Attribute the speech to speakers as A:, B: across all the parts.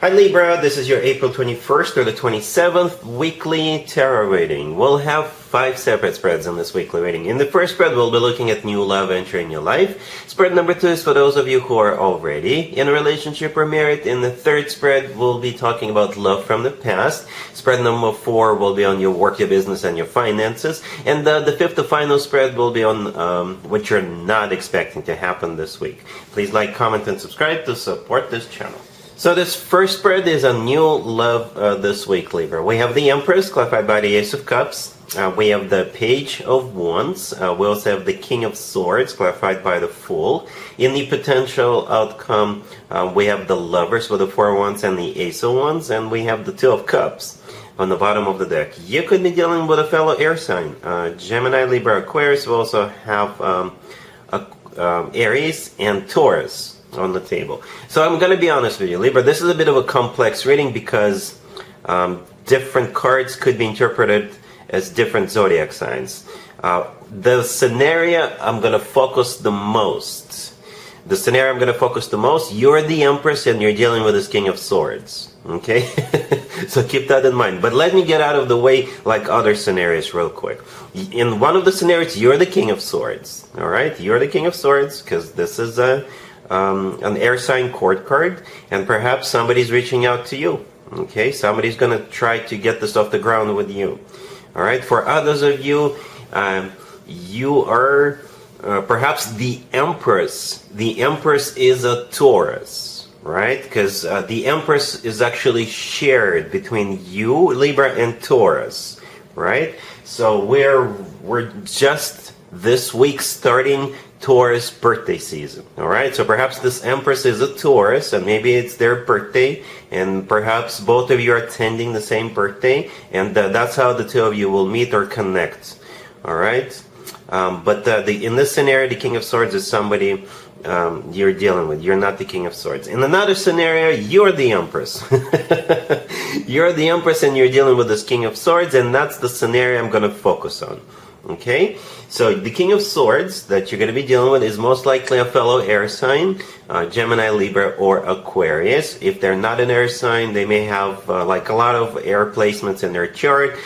A: Hi Libra, this is your April 21st or the 27th weekly tarot reading. We'll have 5 separate spreads in this weekly reading. In the first spread, we'll be looking at new love entering your life. Spread number 2 is for those of you who are already in a relationship or married. In the third spread, we'll be talking about love from the past. Spread number 4 will be on your work, your business, and your finances. And the fifth and final spread will be on what you're not expecting to happen this week. Please like, comment, and subscribe to support this channel. So this first spread is a new love this week, Libra. We have the Empress, clarified by the Ace of Cups. We have the Page of Wands. We also have the King of Swords, clarified by the Fool. In the potential outcome, we have the Lovers with the Four of Wands and the Ace of Wands. And we have the Two of Cups on the bottom of the deck. You could be dealing with a fellow air sign. Gemini, Libra, Aquarius. We also have Aries and Taurus on the table. So I'm going to be honest with you, Libra, this is a bit of a complex reading because different cards could be interpreted as different zodiac signs. The scenario I'm going to focus the most. You're the Empress and you're dealing with this King of Swords. Okay? So keep that in mind. But let me get out of the way like other scenarios real quick. In one of the scenarios, you're the King of Swords. Alright? You're the King of Swords because this is an air sign court card, and perhaps somebody's reaching out to you. Okay, somebody's gonna try to get this off the ground with you. All right, for others of you, you are perhaps the Empress. The Empress is a Taurus, right? Because the Empress is actually shared between you, Libra, and Taurus, right? So we're just this week starting Taurus birthday season. Alright, so perhaps this Empress is a Taurus and maybe it's their birthday, and perhaps both of you are attending the same birthday, and that's how the two of you will meet or connect. Alright, but in this scenario, the King of Swords is somebody you're dealing with. You're not the King of Swords. In another scenario, you're the Empress. You're the Empress and you're dealing with this King of Swords, and that's the scenario I'm going to focus on. Okay, so the King of Swords that you're going to be dealing with is most likely a fellow air sign, Gemini, Libra, or Aquarius. If they're not an air sign, they may have like a lot of air placements in their chart,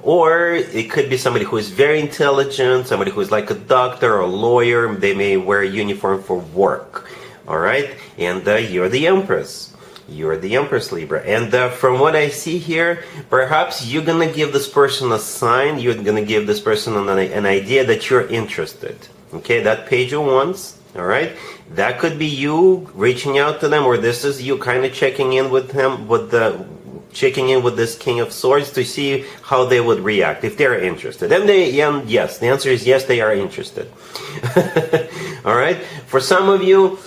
A: or it could be somebody who is very intelligent, somebody who is like a doctor or a lawyer. They may wear a uniform for work. All right, and you're the Empress. You're the Empress, Libra. And from what I see here, perhaps you're going to give this person a sign. You're going to give this person an idea that you're interested. Okay, that Page of Wands, all right? That could be you reaching out to them, or this is you kind of checking in with him, checking in with this King of Swords to see how they would react if they're interested. And yes, the answer is yes, they are interested. All right? For some of you,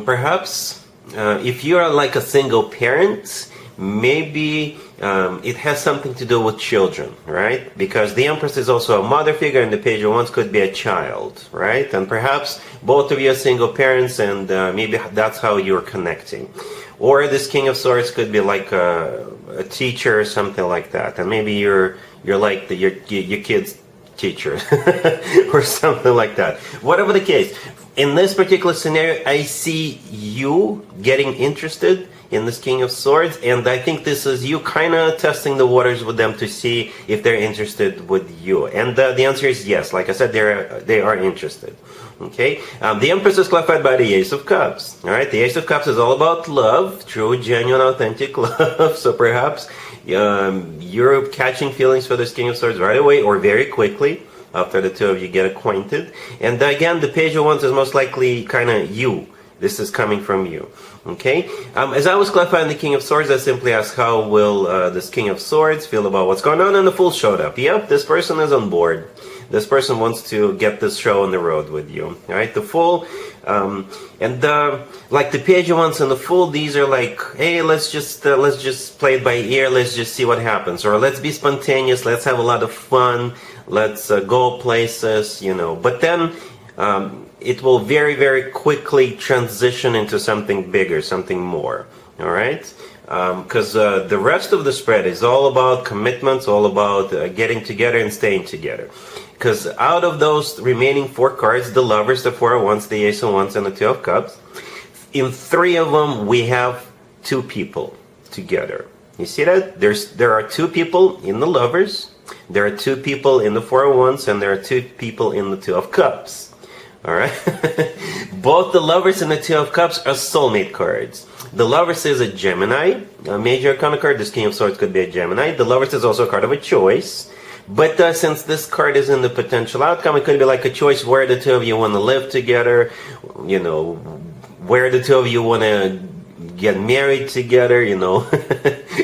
A: perhaps if you are like a single parent, maybe it has something to do with children, right? Because the Empress is also a mother figure, and the Page of Wands could be a child, right? And perhaps both of you are single parents, and maybe that's how you're connecting. Or this King of Swords could be like a teacher or something like that, and maybe you're like your kid's teacher or something like that. Whatever the case, in this particular scenario, I see you getting interested in this King of Swords, and I think this is you kind of testing the waters with them to see if they're interested with you. And the answer is yes. Like I said, they are interested. Okay, the Empress is clarified by the Ace of Cups. All right, the Ace of Cups is all about love, true, genuine, authentic love. So perhaps you're catching feelings for this King of Swords right away or very quickly after the two of you get acquainted. And again, the Page of Wands is most likely kind of you. This is coming from you. Okay? As I was clarifying the King of Swords, I simply asked how will this King of Swords feel about what's going on, and the Fool showed up. Yep, this person is on board. This person wants to get this show on the road with you. Alright, the Fool, like the Page of Wands and the Fool, these are like, hey, let's just play it by ear, let's just see what happens. Or let's be spontaneous, let's have a lot of fun, let's go places, you know. But then it will very, very quickly transition into something bigger, something more. Alright? Because the rest of the spread is all about commitments, all about getting together and staying together. Because out of those remaining 4 cards, the Lovers, the Four of Wands, the Ace of Wands, and the Two of Cups, in 3 of them we have two people together. You see that? There are two people in the Lovers, there are two people in the Four of Wands, and there are two people in the Two of Cups. Alright? Both the Lovers and the Two of Cups are soulmate cards. The Lovers is a Gemini, a major arcana card. This King of Swords could be a Gemini. The Lovers is also a card of a choice. But since this card is in the potential outcome, it could be like a choice where the two of you want to live together, you know, where the two of you want to get married together, you know.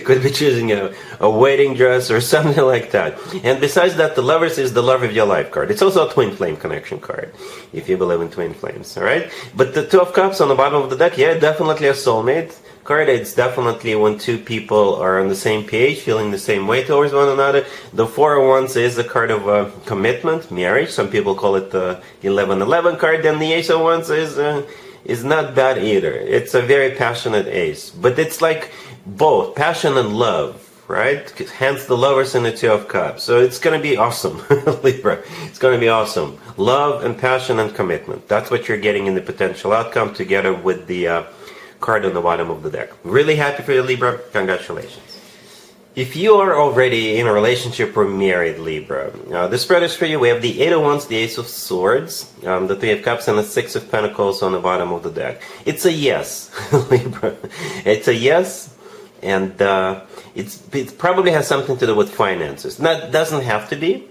A: Could be choosing a wedding dress or something like that. And besides that, the Lovers is the love of your life card. It's also a twin flame connection card, if you believe in twin flames, all right? But the Two of Cups on the bottom of the deck, yeah, definitely a soulmate card. It's definitely when two people are on the same page, feeling the same way towards one another. The Four of Wands is a card of commitment, marriage. Some people call it the 11-11 card. And the Ace of Wands is not bad either. It's a very passionate ace, but it's like both passion and love, right? Hence the Lovers and the Two of Cups. So it's going to be awesome, Libra. It's going to be awesome. Love and passion and commitment. That's what you're getting in the potential outcome together with the card on the bottom of the deck. Really happy for you, Libra. Congratulations. If you are already in a relationship or married, Libra, this spread is for you. We have the Eight of Wands, the Ace of Swords, the Three of Cups, and the Six of Pentacles on the bottom of the deck. It's a yes, Libra. It's a yes, and it probably has something to do with finances. That doesn't have to be,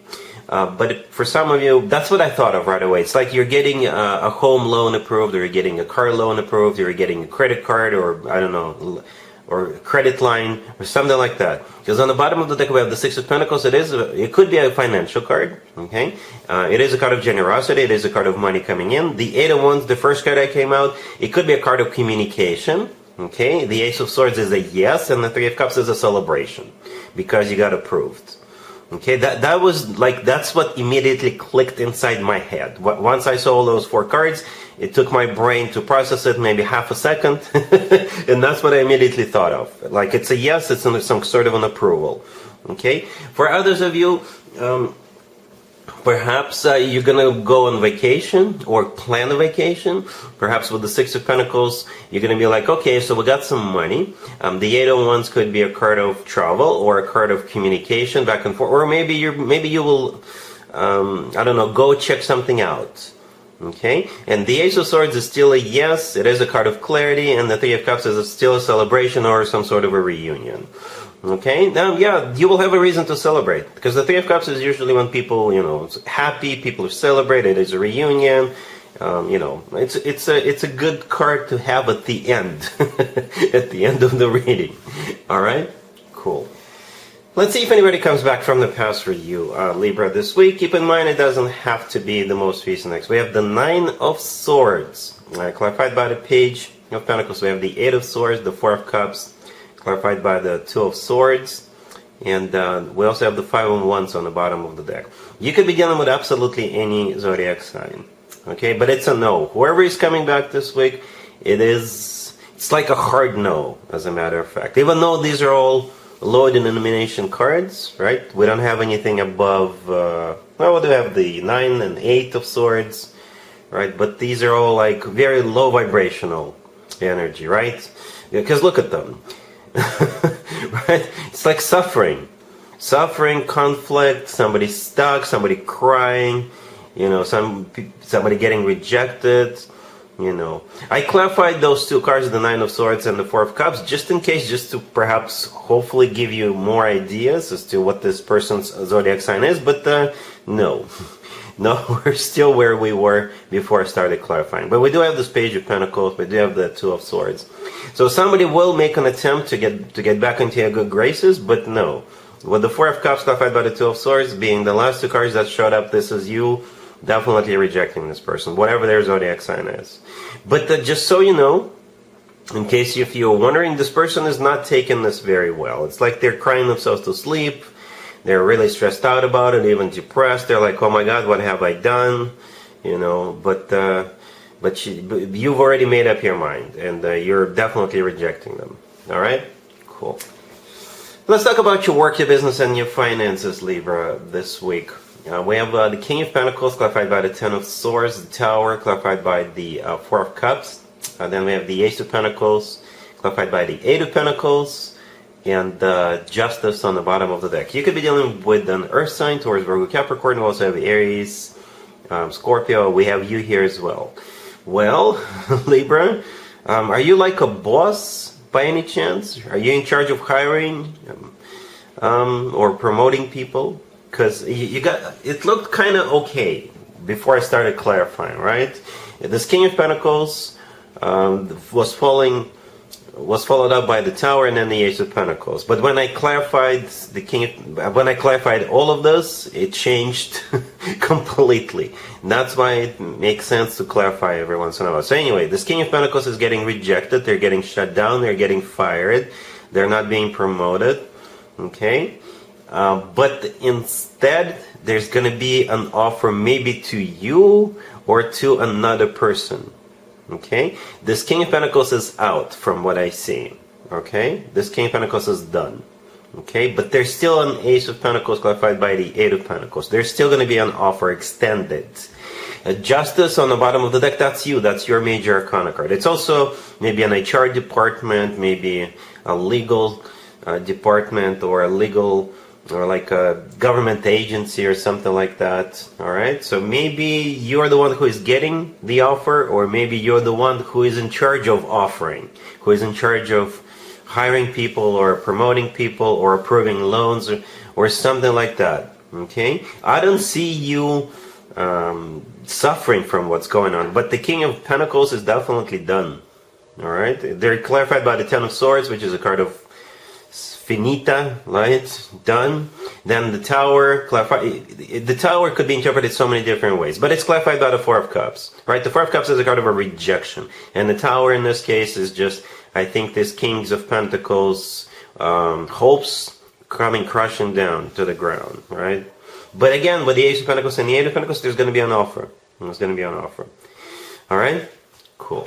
A: but for some of you, that's what I thought of right away. It's like you're getting a home loan approved, or you're getting a car loan approved, or you're getting a credit card, or I don't know, or credit line, or something like that. Because on the bottom of the deck we have the Six of Pentacles. It could be a financial card, okay? It is a card of generosity. It is a card of money coming in. The Eight of Wands, the first card that came out, it could be a card of communication, okay? The Ace of Swords is a yes, and the Three of Cups is a celebration, because you got approved. Okay, that was like, that's what immediately clicked inside my head. Once I saw those four cards, it took my brain to process it, maybe half a second, and that's what I immediately thought of. Like, it's a yes, it's some sort of an approval. Okay, for others of you, perhaps you're gonna go on vacation or plan a vacation. Perhaps with the Six of Pentacles, you're gonna be like, okay, so we got some money. The Eight of Wands could be a card of travel or a card of communication back and forth, or maybe you will, I don't know, go check something out. Okay, and the Ace of Swords is still a yes. It is a card of clarity, and the Three of Cups is still a celebration or some sort of a reunion. Okay, now, yeah, you will have a reason to celebrate, because the Three of Cups is usually when people, you know, happy, people celebrate. It is a reunion. You know, it's a good card to have at the end, at the end of the reading. All right, cool. Let's see if anybody comes back from the past for you, Libra, this week. Keep in mind, it doesn't have to be the most recent next. We have the Nine of Swords, clarified by the Page of Pentacles. We have the Eight of Swords, the Four of Cups, clarified by the Two of Swords, and we also have the Five of Wands on the bottom of the deck. You could be dealing with absolutely any zodiac sign, okay? But it's a no. Whoever is coming back this week, it's like a hard no, as a matter of fact. Even though these are all low denomination cards, right? We don't have anything above, well, we do have the 9 and 8 of Swords, right? But these are all like very low vibrational energy, right? Because look at them. Right? It's like suffering, conflict, somebody stuck, somebody crying, you know, somebody getting rejected. You know, I clarified those two cards, the Nine of Swords and the Four of Cups, just in case, just to perhaps hopefully give you more ideas as to what this person's zodiac sign is. But no, we're still where we were before I started clarifying. But we do have this Page of Pentacles, we do have the Two of Swords. So somebody will make an attempt to get back into your good graces, but no. With the Four of Cups clarified by the Two of Swords being the last two cards that showed up, this is you definitely rejecting this person, whatever their zodiac sign is. But just so you know, in case if you're wondering, this person is not taking this very well. It's like they're crying themselves to sleep. They're really stressed out about it, even depressed. They're like, oh my God, what have I done? You know, but you've already made up your mind, and you're definitely rejecting them. All right? Cool. Let's talk about your work, your business, and your finances, Libra, this week. We have the King of Pentacles, clarified by the Ten of Swords, the Tower, clarified by the Four of Cups. Then we have the Ace of Pentacles, clarified by the Eight of Pentacles, and Justice on the bottom of the deck. You could be dealing with an Earth sign, Taurus, Virgo, Capricorn. We also have Aries, Scorpio. We have you here as well. Well, Libra, are you like a boss by any chance? Are you in charge of hiring or promoting people? Because you got, it looked kind of okay before I started clarifying, right? This King of Pentacles was followed up by the Tower and then the Ace of Pentacles. But when I clarified when I clarified all of this, it changed completely. And that's why it makes sense to clarify every once in a while. So anyway, this King of Pentacles is getting rejected. They're getting shut down. They're getting fired. They're not being promoted. Okay? But instead, there's going to be an offer maybe to you or to another person. Okay? This King of Pentacles is out from what I see. Okay? This King of Pentacles is done. Okay? But there's still an Ace of Pentacles clarified by the Eight of Pentacles. There's still going to be an offer extended. Justice on the bottom of the deck, that's you. That's your major arcana card. It's also maybe an HR department, maybe a legal department, or a legal, or like a government agency or something like that. Alright, so maybe you're the one who is getting the offer, or maybe you're the one who is in charge of offering, who is in charge of hiring people or promoting people or approving loans or something like that. Okay, I don't see you suffering from what's going on, but the King of Pentacles is definitely done. Alright, they're clarified by the Ten of Swords, which is a card of finita, right? Done. Then the Tower, the Tower could be interpreted so many different ways, but it's clarified by the Four of Cups, right? The Four of Cups is a card of a rejection, and the Tower in this case is just, I think, this Kings of Pentacles hopes coming crashing down to the ground, right? But again, with the Ace of Pentacles and the Eight of Pentacles, there's going to be an offer. There's going to be an offer. All right? Cool.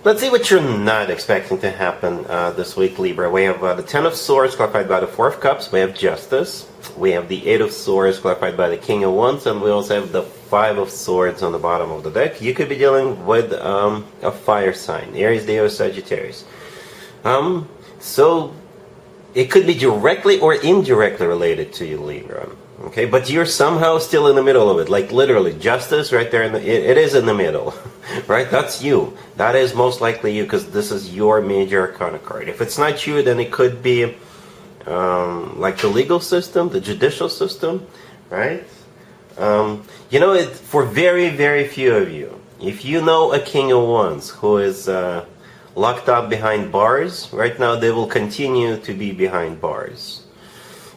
A: Let's see what you're not expecting to happen this week, Libra. We have the Ten of Swords clarified by the Four of Cups. We have Justice. We have the Eight of Swords clarified by the King of Wands. And we also have the Five of Swords on the bottom of the deck. You could be dealing with a fire sign. Aries, Leo, Sagittarius. So it could be directly or indirectly related to you, Libra. Okay, but you're somehow still in the middle of it, like literally, Justice right there, it is in the middle, right? That's you. That is most likely you, because this is your major arcana card. If it's not you, then it could be like the legal system, the judicial system, right? You know, for very, very few of you, if you know a King of Wands who is locked up behind bars, right now they will continue to be behind bars.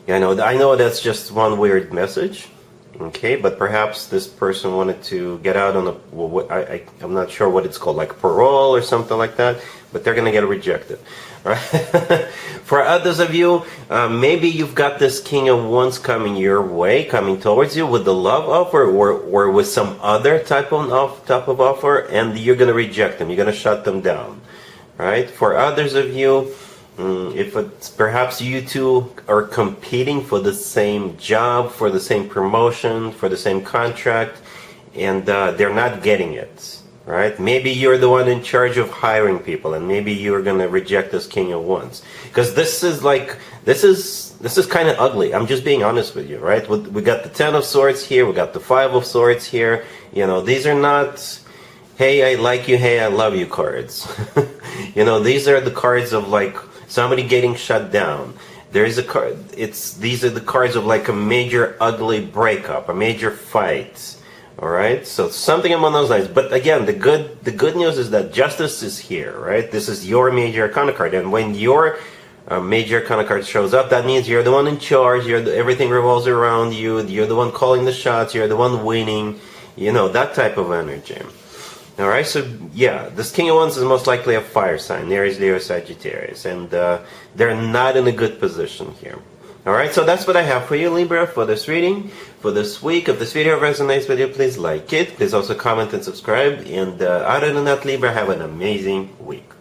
A: I know that's just one weird message, okay, but perhaps this person wanted to get out on I'm not sure what it's called, like parole or something like that, but they're going to get rejected, right? For others of you, maybe you've got this King of Wands coming your way, coming towards you with the love offer, or with some other type of offer, and you're going to reject them, you're going to shut them down, right? For others of you, if it's perhaps you two are competing for the same job, for the same promotion, for the same contract, and they're not getting it, right? Maybe you're the one in charge of hiring people, and maybe you're going to reject this King of Wands. Because this is kind of ugly. I'm just being honest with you, right? We got the Ten of Swords here, we got the Five of Swords here. You know, these are not, hey, I like you, hey, I love you cards. You know, these are the cards of like somebody getting shut down. There is a card. These are the cards of like a major ugly breakup, a major fight. All right, so something along those lines. But again, the good news is that Justice is here, right? This is your major arcana card, and when your major arcana card shows up, that means you're the one in charge. Everything revolves around you. You're the one calling the shots. You're the one winning. You know, that type of energy. Alright, so yeah, this King of Wands is most likely a fire sign, Aries, Leo, Sagittarius, and they're not in a good position here. Alright, so that's what I have for you, Libra, for this reading, for this week. If this video resonates with you, please like it. Please also comment and subscribe. And other than that, Libra, have an amazing week.